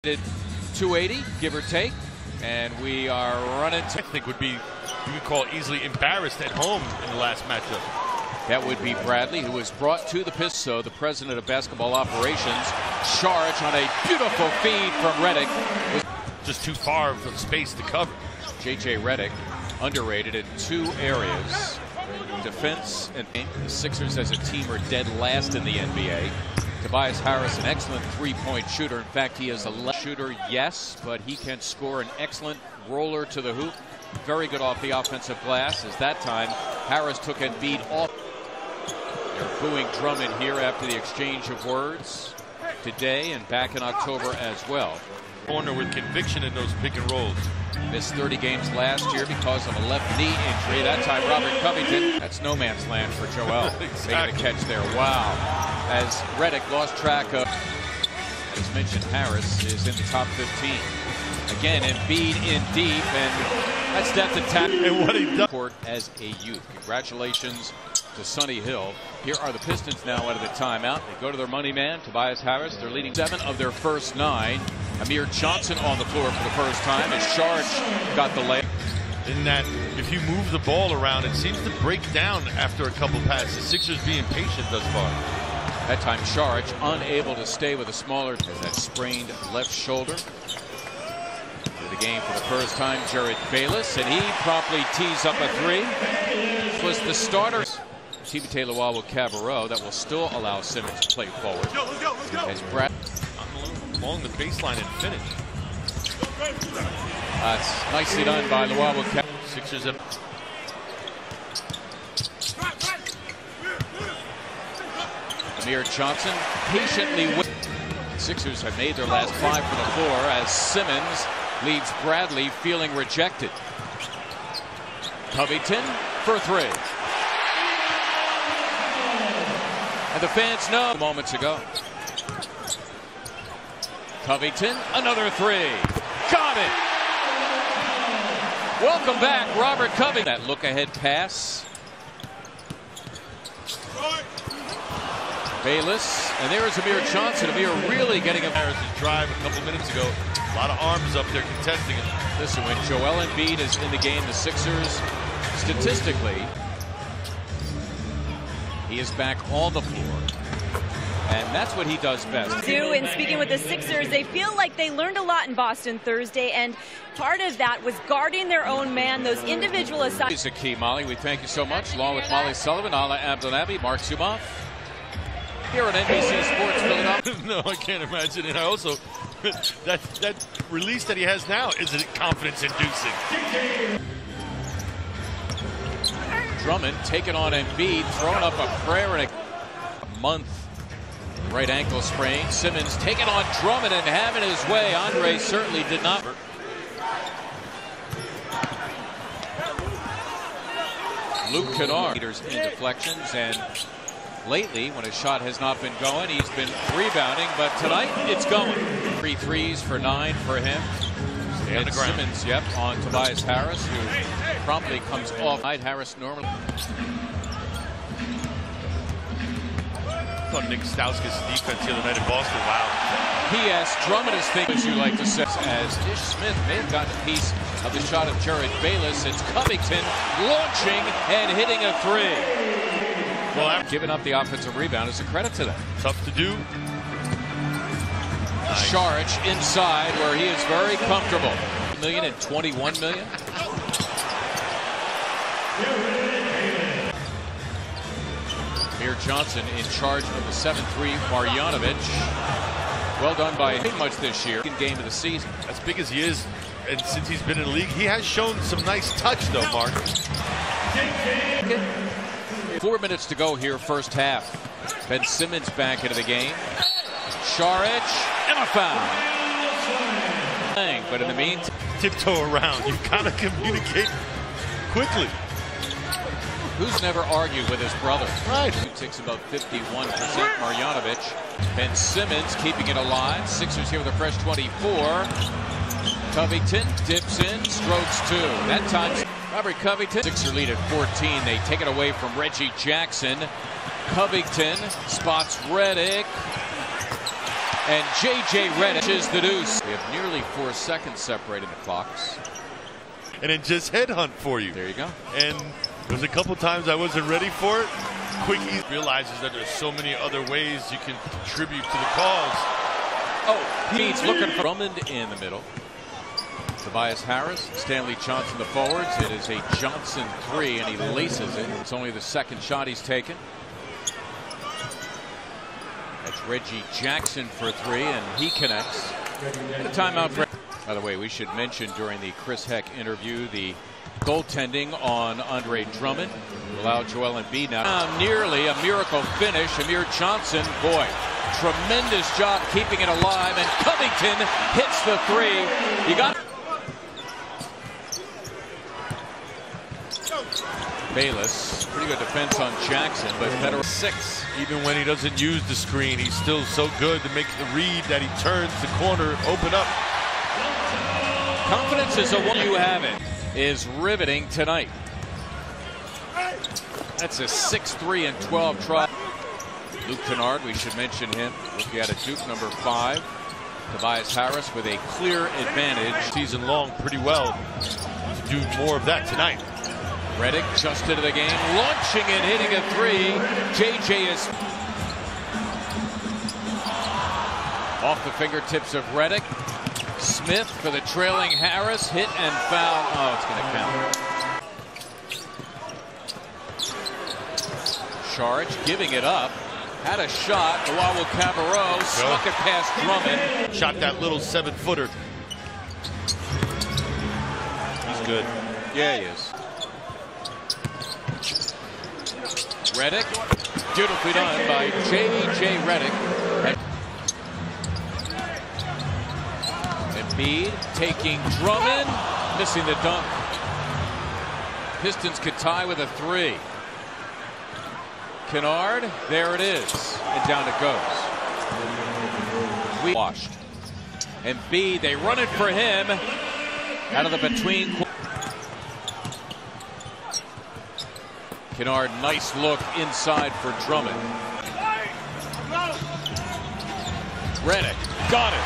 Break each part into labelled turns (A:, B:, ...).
A: 280, give or take, and we are running.
B: I think would be, you could call easily embarrassed at home in the last matchup.
A: That would be Bradley, who was brought to the Pistons. So the president of basketball operations, charge on a beautiful feed from Redick.
B: Just too far from space to cover.
A: J.J. Redick, underrated in two areas. Defense and the Sixers as a team are dead last in the NBA. Tobias Harris, an excellent three-point shooter. In fact, he is a left shooter, yes, but he can score an excellent roller to the hoop. Very good off the offensive glass, as that time Harris took Embiid off. They're booing Drummond here after the exchange of words today and back in October as well.
B: Corner with conviction in those pick and rolls.
A: Missed 30 games last year because of a left knee injury. That time Robert Covington. That's no man's land for Joel.
B: Exactly.
A: Making a catch there. Wow. As Redick lost track of, as mentioned, Harris is in the top 15. Again, Embiid in deep, and that's depth attack.
B: And what he does
A: as a youth. Congratulations to Sonny Hill. Here are the Pistons now out of the timeout. They go to their money man, Tobias Harris. They're leading 7 of their first 9. Amir Johnson on the floor for the first time as Charge got the leg.
B: In that, if you move the ball around, it seems to break down after a couple passes. Sixers being patient thus far.
A: That time Charge unable to stay with a smaller as that sprained left shoulder. To the game for the first time, Jared Bayless, and he promptly tees up a 3. This was the starter. Timothé Luwawu-Cabarrot that will still allow Simmons to play forward. As Brad
B: along the baseline and finish.
A: That's nicely done by Luwawu-Cabarrot.
B: Sixers up.
A: Amir Johnson patiently waiting. Sixers have made their last 5 from the floor as Simmons leaves Bradley feeling rejected. Covington for 3. And the fans know moments ago. Covington, another 3. Got it! Welcome back, Robert Covington. That look-ahead pass. Bayless, and there is Amir Johnson. Amir really getting a
B: Harris's drive a couple minutes ago. A lot of arms up there contesting it.
A: Listen, when Joel Embiid is in the game, the Sixers, statistically, he is back on the floor. And that's what he does best.
C: And speaking with the Sixers, they feel like they learned a lot in Boston Thursday, and part of that was guarding their own man, those individual assignments.
A: Is a key, Molly. We thank you so much. Along with Molly Sullivan, Ala Abdelnaby, Mark Sumoff. Here on NBC Sports Philadelphia.
B: No, I can't imagine. And I also, that release that he has now, is it confidence-inducing?
A: Drummond taking on Embiid, throwing up a prayer in a month. Right ankle sprain. Simmons taking on Drummond and having his way. Andre certainly did not. Luke Kennard leaders in deflections, and lately when his shot has not been going, he's been rebounding, but tonight it's going. 3 threes for 9 for him. And Simmons, yep, on Tobias Harris, who promptly comes off. Harris normally.
B: Nick Stauskas' defense the other night in Boston. Wow.
A: P.S. Drummond is thinking, as you like to say, as Ish Smith may have gotten a piece of the shot of Jared Bayless. It's Covington launching and hitting a 3. Well, giving up the offensive rebound is a credit to them.
B: Tough to do.
A: Nice. Charge inside where he is very comfortable. $1 million and $21 million. Amir Johnson in charge of the 7-3 Marjanovic. Well done by him much this year. Game of the season.
B: As big as he is, and since he's been in the league, he has shown some nice touch, though, Mark.
A: 4 minutes to go here, first half. Ben Simmons back into the game. Šarić and a foul. But in the meantime,
B: tiptoe around. You've got to communicate quickly.
A: Who's never argued with his brother?
B: Right.
A: Who takes about 51%. Marjanovic. Ben Simmons keeping it alive. Sixers here with a fresh 24. Covington dips in, strokes 2. That time, Robert Covington. Sixer lead at 14. They take it away from Reggie Jackson. Covington spots Redick. And J.J. Redick is the deuce. We have nearly 4 seconds separating the clocks.
B: And then just headhunt for you.
A: There you go.
B: And there's a couple times I wasn't ready for it. Quickie realizes that there's so many other ways you can contribute to the cause.
A: Oh, he's looking for Drummond in the middle. Tobias Harris, Stanley Johnson the forwards. It is a Johnson 3 and he laces it. It's only the second shot he's taken. That's Reggie Jackson for 3 and he connects. And a timeout for. By the way, we should mention during the Chris Heck interview the goaltending on Andre Drummond allowed Joel Embiid now nearly a miracle finish. Amir Johnson, boy, tremendous job keeping it alive, and Covington hits the 3. You got Bayless, pretty good defense on Jackson, but better 6.
B: Even when he doesn't use the screen, he's still so good to make the read that he turns the corner, open up.
A: Confidence is a one you have it. Is riveting tonight. That's a 6-3 and 12 try. Luke Kennard, we should mention him. Rookie out of Duke, number 5. Tobias Harris with a clear advantage.
B: Season long pretty well. Do more of that tonight.
A: Redick just into the game, launching and hitting a 3. J.J. is off the fingertips of Redick. Smith for the trailing Harris, hit and foul. Oh, it's going to count. Saric giving it up. Had a shot. Owawu Cabarrot snuck it past Drummond.
B: Shot that little 7-footer. He's good.
A: Yeah, he is. Redick, beautifully done by J.J. Redick. Embiid taking Drummond, missing the dunk. Pistons could tie with a 3. Kennard, there it is, and down it goes. We washed. Embiid, they run it for him out of the between. Kennard, nice look inside for Drummond. Redick, got it.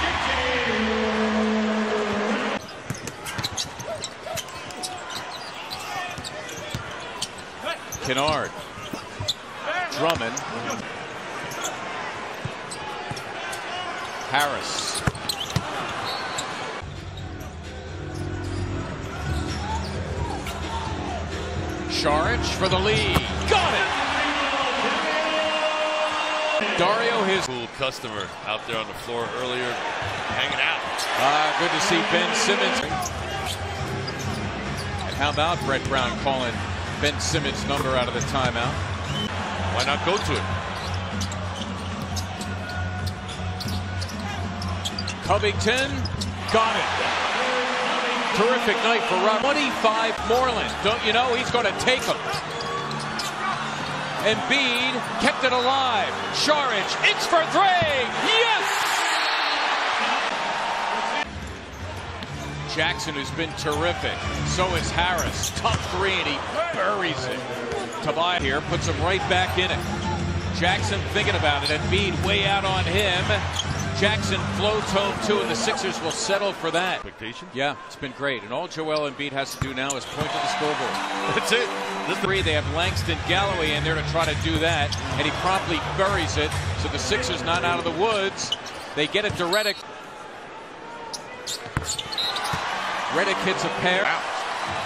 A: Kennard, Drummond, Harris. Saric for the lead. Got it! Dario, his
B: cool customer out there on the floor earlier, hanging out.
A: Good to see Ben Simmons. And how about Brett Brown calling Ben Simmons' number out of the timeout?
B: Why not go to it?
A: Covington got it. Terrific night for Rob. 25 Moreland. Don't you know he's going to take him? Embiid kept it alive. Saric, it's for 3. Yes! Jackson, who's been terrific. So is Harris. Tough 3, and he buries it. Tobias here puts him right back in it. Jackson thinking about it. Embiid way out on him. Jackson floats home 2, and the Sixers will settle for that.
B: Expectation?
A: Yeah, it's been great. And all Joel Embiid has to do now is point to the scoreboard.
B: That's it.
A: This 3, they have Langston Galloway in there to try to do that, and he promptly buries it. So the Sixers not out of the woods. They get it to Redick. Redick hits a pair.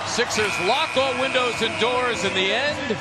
A: Sixers lock all windows and doors in the end.